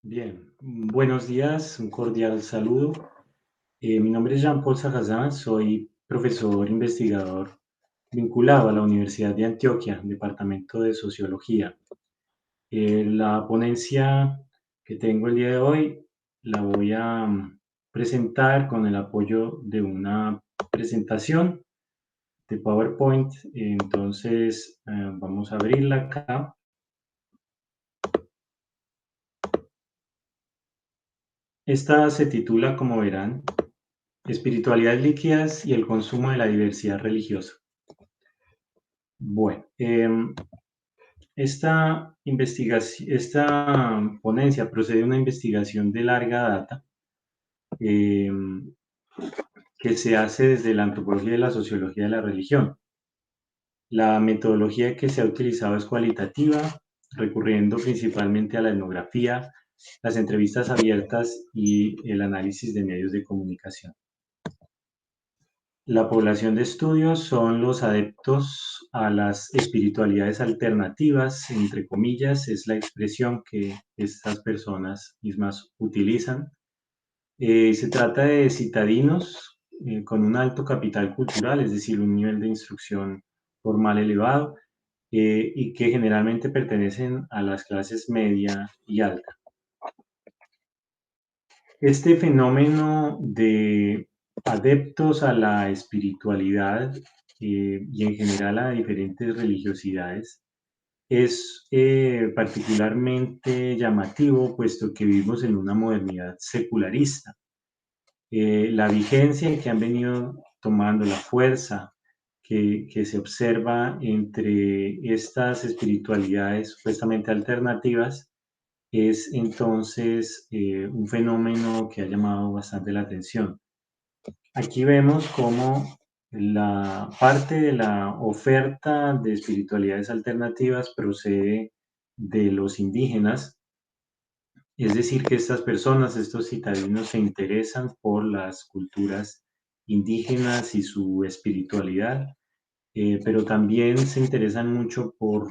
Bien, buenos días, un cordial saludo. Mi nombre es Jean-Paul Sagazán, soy profesor investigador vinculado a la Universidad de Antioquia, Departamento de Sociología. La ponencia que tengo el día de hoy la voy a presentar con el apoyo de una presentación de PowerPoint. Entonces, vamos a abrirla acá. Esta se titula, como verán, Espiritualidades líquidas y el consumo de la diversidad religiosa. Bueno, esta ponencia procede de una investigación de larga data em, que se hace desde la antropología y la sociología de la religión. La metodología que se ha utilizado es cualitativa, recurriendo principalmente a la etnografía, las entrevistas abiertas y el análisis de medios de comunicación. La población de estudio son los adeptos a las espiritualidades alternativas, entre comillas, es la expresión que estas personas mismas utilizan. Se trata de citadinos con un alto capital cultural, es decir, un nivel de instrucción formal elevado, y que generalmente pertenecen a las clases media y alta. Este fenómeno de adeptos a la espiritualidad y en general a diferentes religiosidades es particularmente llamativo puesto que vivimos en una modernidad secularista. La vigencia que han venido tomando, la fuerza que se observa entre estas espiritualidades supuestamente alternativas es entonces un fenómeno que ha llamado bastante la atención. Aquí vemos cómo la parte de la oferta de espiritualidades alternativas procede de los indígenas, es decir, que estas personas, estos citadinos, se interesan por las culturas indígenas y su espiritualidad, pero también se interesan mucho por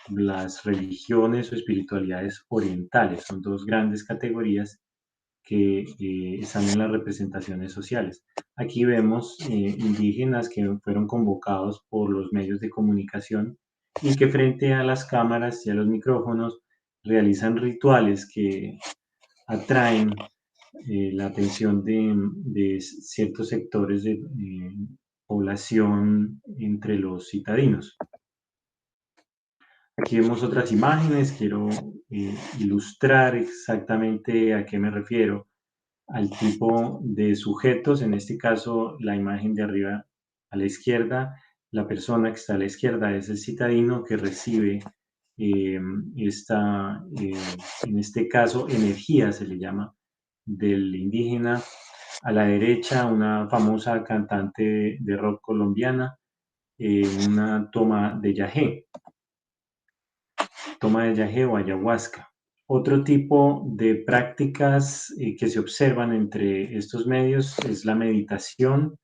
las religiones o espiritualidades orientales. Son dos grandes categorías que están en las representaciones sociales. Aquí vemos indígenas que fueron convocados por los medios de comunicación y que frente a las cámaras y a los micrófonos realizan rituales que atraen la atención de ciertos sectores de población entre los citadinos. Aquí vemos otras imágenes, quiero ilustrar exactamente a qué me refiero, al tipo de sujetos, en este caso la imagen de arriba a la izquierda, la persona que está a la izquierda es el citadino que recibe eh, en este caso, energía se le llama, del indígena. A la derecha, una famosa cantante de rock colombiana, una toma de yagé o ayahuasca. Otro tipo de prácticas que se observan entre estos medios es la meditación,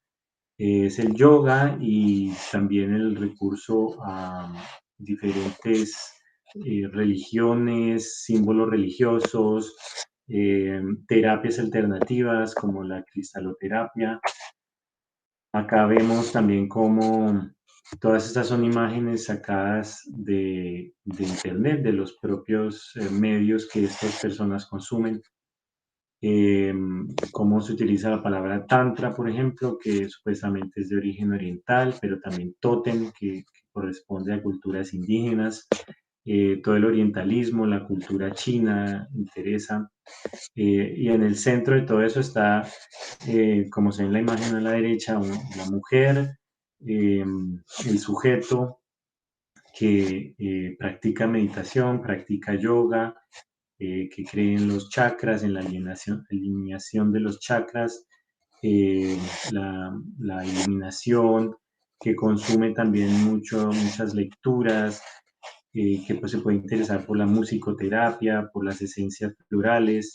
es el yoga y también el recurso a diferentes religiones, símbolos religiosos, terapias alternativas como la cristaloterapia. Acá vemos también cómo todas estas son imágenes sacadas de internet, de los propios medios que estas personas consumen. Cómo se utiliza la palabra tantra, por ejemplo, que supuestamente es de origen oriental, pero también tótem, que corresponde a culturas indígenas. Todo el orientalismo, la cultura china interesa. Y en el centro de todo eso está, como se ve en la imagen a la derecha, la mujer, el sujeto que practica meditación, practica yoga, que cree en los chakras, en la alineación de los chakras, eh, la iluminación, que consume también muchas lecturas, que pues, se puede interesar por la musicoterapia, por las esencias plurales,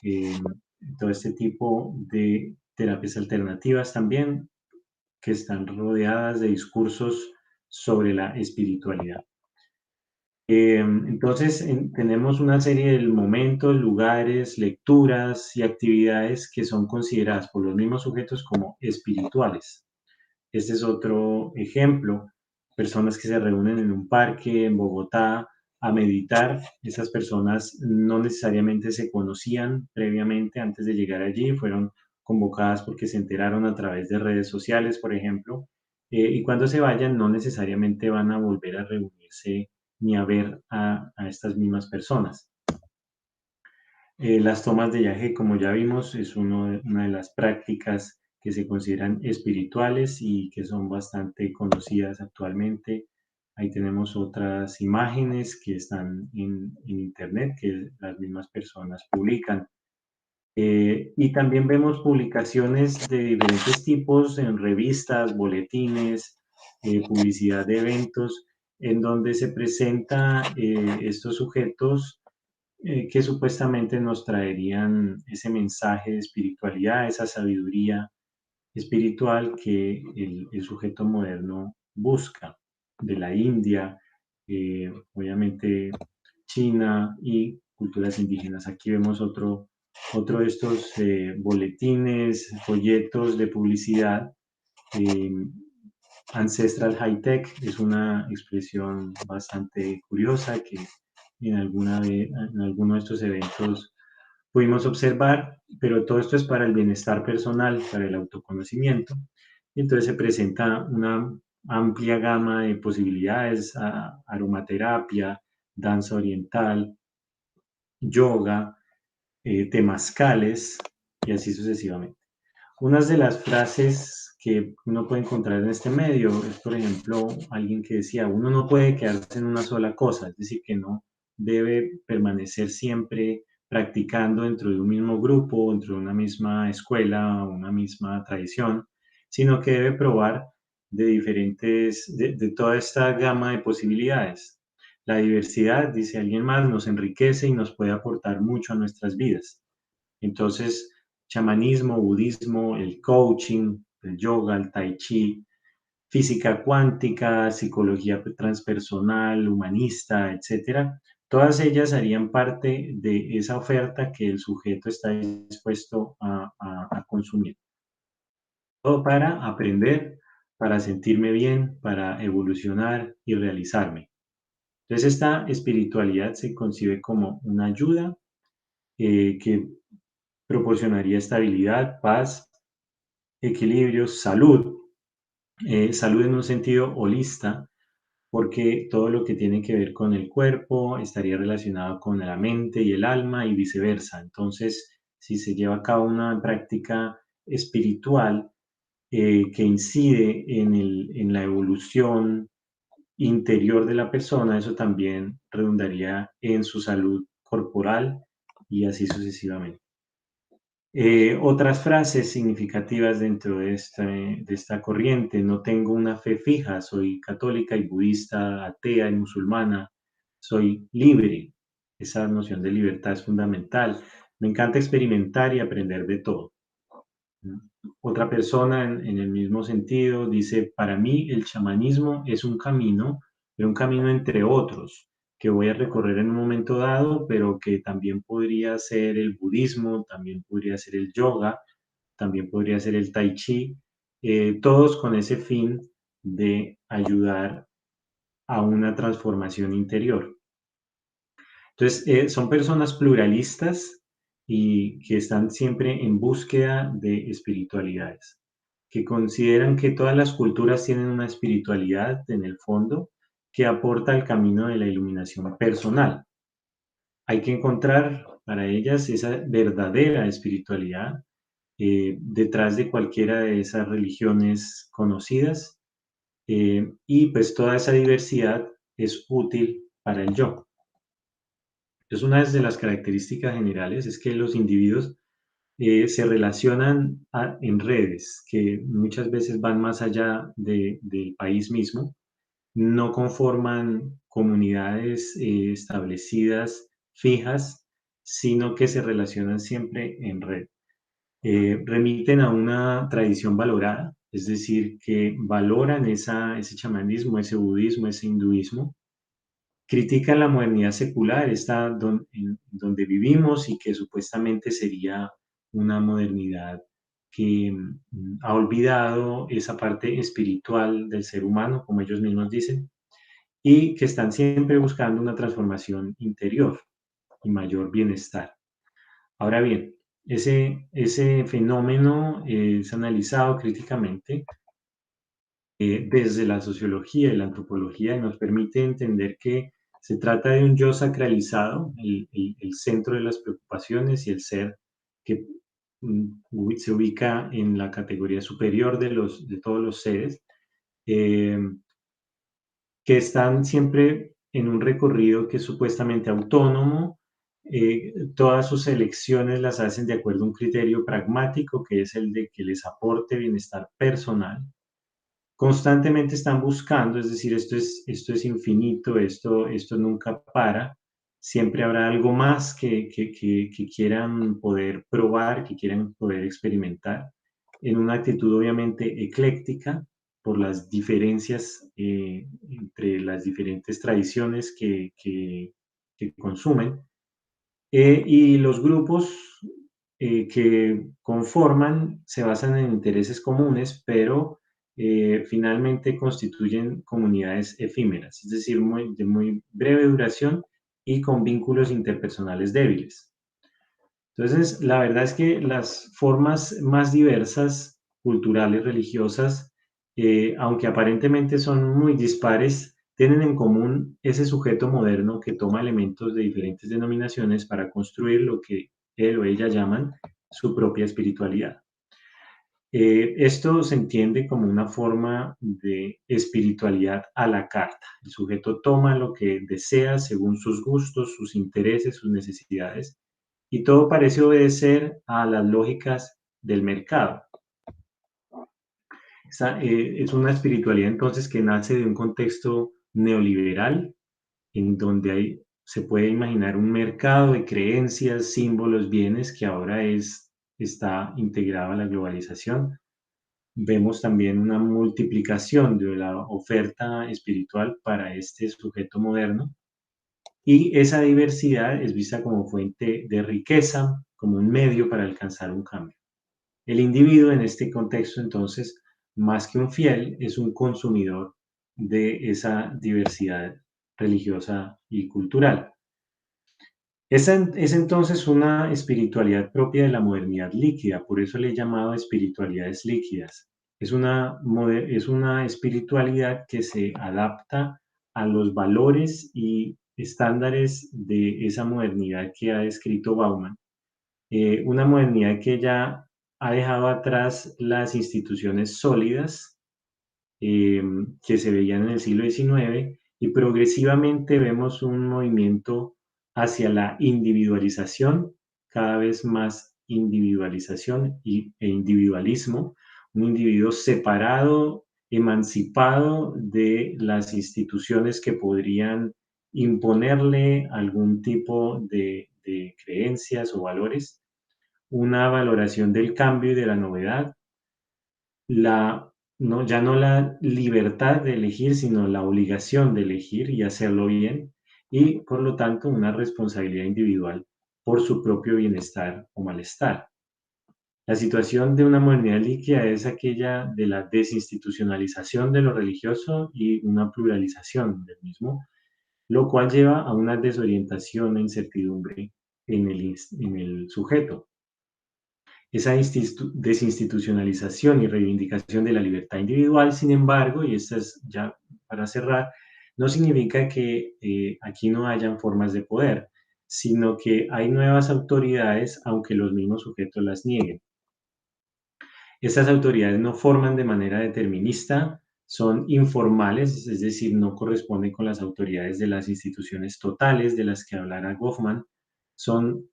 eh, todo este tipo de terapias alternativas también que están rodeadas de discursos sobre la espiritualidad. Entonces, tenemos una serie de momentos, lugares, lecturas y actividades que son consideradas por los mismos sujetos como espirituales. Este es otro ejemplo, personas que se reúnen en un parque en Bogotá a meditar. Esas personas no necesariamente se conocían previamente antes de llegar allí, fueron convocadas porque se enteraron a través de redes sociales, por ejemplo, y cuando se vayan no necesariamente van a volver a reunirse ni a ver a estas mismas personas. Las tomas de yaje, como ya vimos, es una de las prácticas que se consideran espirituales y que son bastante conocidas actualmente. Ahí tenemos otras imágenes que están en internet que las mismas personas publican. Y también vemos publicaciones de diferentes tipos en revistas, boletines, publicidad de eventos, en donde se presenta estos sujetos que supuestamente nos traerían ese mensaje de espiritualidad, esa sabiduría espiritual que el sujeto moderno busca, de la India, obviamente China y culturas indígenas. Aquí vemos otro de estos boletines, folletos de publicidad. eh, Ancestral High Tech es una expresión bastante curiosa que en alguno de estos eventos pudimos observar, pero todo esto es para el bienestar personal, para el autoconocimiento. Y entonces se presenta una amplia gama de posibilidades, aromaterapia, danza oriental, yoga, temazcales y así sucesivamente. Unas de las frases que uno puede encontrar en este medio es, por ejemplo, alguien que decía, uno no puede quedarse en una sola cosa, es decir, que no debe permanecer siempre practicando dentro de un mismo grupo, dentro de una misma escuela, una misma tradición, sino que debe probar de toda esta gama de posibilidades. La diversidad, dice alguien más, nos enriquece y nos puede aportar mucho a nuestras vidas. Entonces, chamanismo, budismo, el coaching, el yoga, el tai chi, física cuántica, psicología transpersonal, humanista, etcétera, todas ellas harían parte de esa oferta que el sujeto está dispuesto a consumir. Todo para aprender, para sentirme bien, para evolucionar y realizarme. Entonces, esta espiritualidad se concibe como una ayuda que proporcionaría estabilidad, paz, equilibrio, salud, salud en un sentido holista, porque todo lo que tiene que ver con el cuerpo estaría relacionado con la mente y el alma y viceversa. Entonces, si se lleva a cabo una práctica espiritual que incide en la evolución interior de la persona, eso también redundaría en su salud corporal y así sucesivamente. Otras frases significativas dentro de esta corriente, no tengo una fe fija, soy católica y budista, atea y musulmana, soy libre. Esa noción de libertad es fundamental. Me encanta experimentar y aprender de todo. Otra persona en el mismo sentido dice, para mí el chamanismo es un camino, pero un camino entre otros, que voy a recorrer en un momento dado, pero que también podría ser el budismo, también podría ser el yoga, también podría ser el tai chi, todos con ese fin de ayudar a una transformación interior. Entonces, son personas pluralistas y que están siempre en búsqueda de espiritualidades, que consideran que todas las culturas tienen una espiritualidad en el fondo que aporta al camino de la iluminación personal. Hay que encontrar para ellas esa verdadera espiritualidad detrás de cualquiera de esas religiones conocidas y pues toda esa diversidad es útil para el yo. Entonces, una de las características generales es que los individuos se relacionan en redes que muchas veces van más allá del país mismo, no conforman comunidades establecidas, fijas, sino que se relacionan siempre en red. Remiten a una tradición valorada, es decir, que valoran ese chamanismo, ese budismo, ese hinduismo, critican la modernidad secular, donde vivimos y que supuestamente sería una modernidad que ha olvidado esa parte espiritual del ser humano, como ellos mismos dicen, y que están siempre buscando una transformación interior y mayor bienestar. Ahora bien, ese fenómeno es analizado críticamente desde la sociología y la antropología y nos permite entender que se trata de un yo sacralizado, el centro de las preocupaciones y el ser que se ubica en la categoría superior de todos los seres, eh, que están siempre en un recorrido que es supuestamente autónomo. Todas sus elecciones las hacen de acuerdo a un criterio pragmático, que es el de que les aporte bienestar personal. Constantemente están buscando, es decir, esto es infinito, esto nunca para, siempre habrá algo más que quieran poder probar, que quieran poder experimentar, en una actitud obviamente ecléctica por las diferencias entre las diferentes tradiciones que consumen. Y los grupos que conforman se basan en intereses comunes, pero finalmente constituyen comunidades efímeras, es decir, de muy breve duración y con vínculos interpersonales débiles. Entonces, la verdad es que las formas más diversas, culturales, religiosas, aunque aparentemente son muy dispares, tienen en común ese sujeto moderno que toma elementos de diferentes denominaciones para construir lo que él o ella llaman su propia espiritualidad. Esto se entiende como una forma de espiritualidad a la carta. El sujeto toma lo que desea según sus gustos, sus intereses, sus necesidades, y todo parece obedecer a las lógicas del mercado. Es una espiritualidad entonces que nace de un contexto neoliberal, en donde se puede imaginar un mercado de creencias, símbolos, bienes que ahora está integrado a la globalización. Vemos también una multiplicación de la oferta espiritual para este sujeto moderno y esa diversidad es vista como fuente de riqueza, como un medio para alcanzar un cambio. El individuo en este contexto, entonces, más que un fiel, es un consumidor de esa diversidad religiosa y cultural. Es entonces una espiritualidad propia de la modernidad líquida, por eso le he llamado espiritualidades líquidas. Es una espiritualidad que se adapta a los valores y estándares de esa modernidad que ha descrito Bauman. Una modernidad que ya ha dejado atrás las instituciones sólidas eh, que se veían en el siglo XIX y progresivamente vemos un movimiento hacia la individualización, cada vez más individualización e individualismo, un individuo separado, emancipado de las instituciones que podrían imponerle algún tipo de creencias o valores, una valoración del cambio y de la novedad, ya no la libertad de elegir, sino la obligación de elegir y hacerlo bien, y por lo tanto una responsabilidad individual por su propio bienestar o malestar. La situación de una modernidad líquida es aquella de la desinstitucionalización de lo religioso y una pluralización del mismo, lo cual lleva a una desorientación e incertidumbre en el sujeto. Esa desinstitucionalización y reivindicación de la libertad individual, sin embargo, y esta es ya para cerrar, no significa que aquí no hayan formas de poder, sino que hay nuevas autoridades, aunque los mismos sujetos las nieguen. Estas autoridades no forman de manera determinista, son informales, es decir, no corresponden con las autoridades de las instituciones totales de las que hablara Goffman, son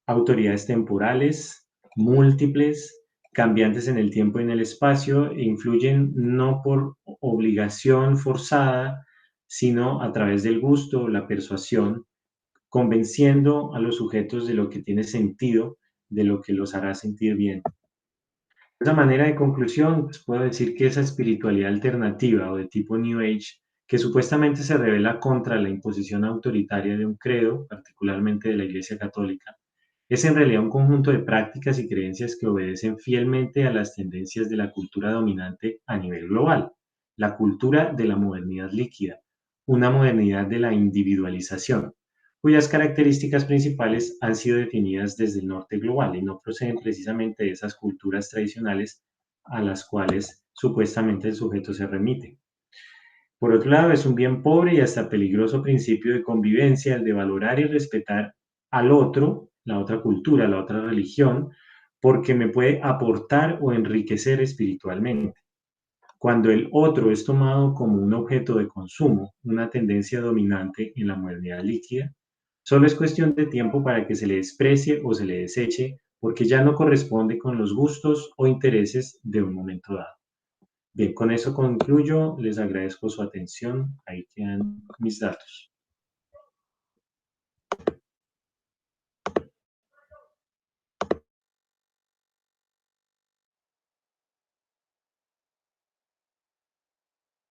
autoridades temporales, múltiples, cambiantes en el tiempo y en el espacio, e influyen no por obligación forzada, sino a través del gusto, la persuasión, convenciendo a los sujetos de lo que tiene sentido, de lo que los hará sentir bien. De esa manera de conclusión, pues puedo decir que esa espiritualidad alternativa o de tipo New Age que supuestamente se revela contra la imposición autoritaria de un credo, particularmente de la Iglesia Católica, es en realidad un conjunto de prácticas y creencias que obedecen fielmente a las tendencias de la cultura dominante a nivel global, la cultura de la modernidad líquida, una modernidad de la individualización, cuyas características principales han sido definidas desde el norte global y no proceden precisamente de esas culturas tradicionales a las cuales supuestamente el sujeto se remite. Por otro lado, es un bien pobre y hasta peligroso principio de convivencia el de valorar y respetar al otro, la otra cultura, la otra religión, porque me puede aportar o enriquecer espiritualmente. Cuando el otro es tomado como un objeto de consumo, una tendencia dominante en la modernidad líquida, solo es cuestión de tiempo para que se le desprecie o se le deseche, porque ya no corresponde con los gustos o intereses de un momento dado. Bien, con eso concluyo. Les agradezco su atención. Ahí quedan mis datos.